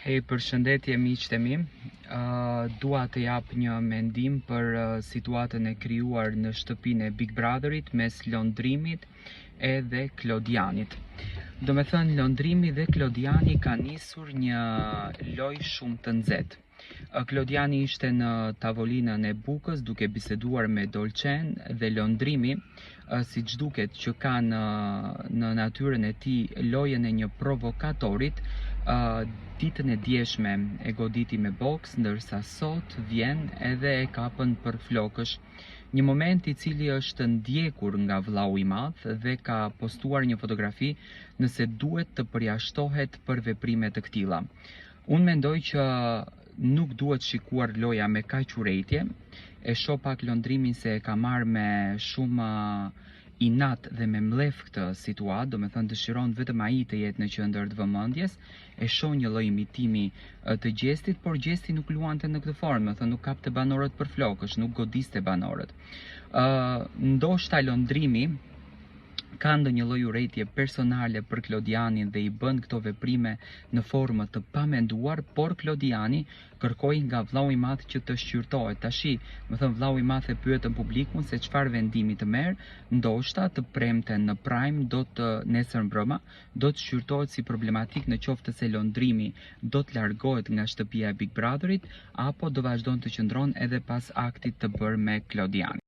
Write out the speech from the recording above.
Përshëndetje miqtë e mi. Dua të jap një mendim për situatën e krijuar në shtëpinë e Big Brotherit mes Londrimit edhe Klodianit. Do me thënë, Londrimi dhe Klodiani ka nisur një lojë shumë të nxehtë. Klodiani ishte në tavolinën e bukës duke biseduar me Dolcen dhe Londrimi, siç duket që ka në natyrën e tij lojën e një provokatorit, ditën e djeshme e goditi me boks, ndërsa sot vjen edhe e kapën për flokësh. Një moment i cili është ndjekur nga vllau i madh dhe ka postuar një fotografi nëse duhet të përjashtohet për veprime të këtilla. Unë mendoj që nuk duhet shikuar loja me kaq urrëtie. E shoh pak Londrimin se e ka marrë me shumë inat dhe me mlef këtë situatë, do me thënë dëshiron vetëm ai të jetë në qendër të vëmendjes. E shoh një lloj imitimi të gjestit, por gjesti nuk luante në këtë formë, do thënë nuk kapte banorët për flokësh, nuk godiste banorët. Ndoshta Londrimi ka ndonjë lloj urrëtie personale për Klodianin dhe i bën këto veprime në formë të pamenduar, por Klodiani kërkoi nga vllau i madh që të shqyrtohet. Tashi, më thënë, vllau i madh e pyetën publikun se çfarë vendimi të merr, ndoshta të premten në Prime nesër mbrëmë do të shqyrtohet si problematik në qoftë se Londrimi do të largohet nga shtëpia e Big Brotherit apo do vazhdon të qëndron edhe pas aktit të bërë me Klodianin.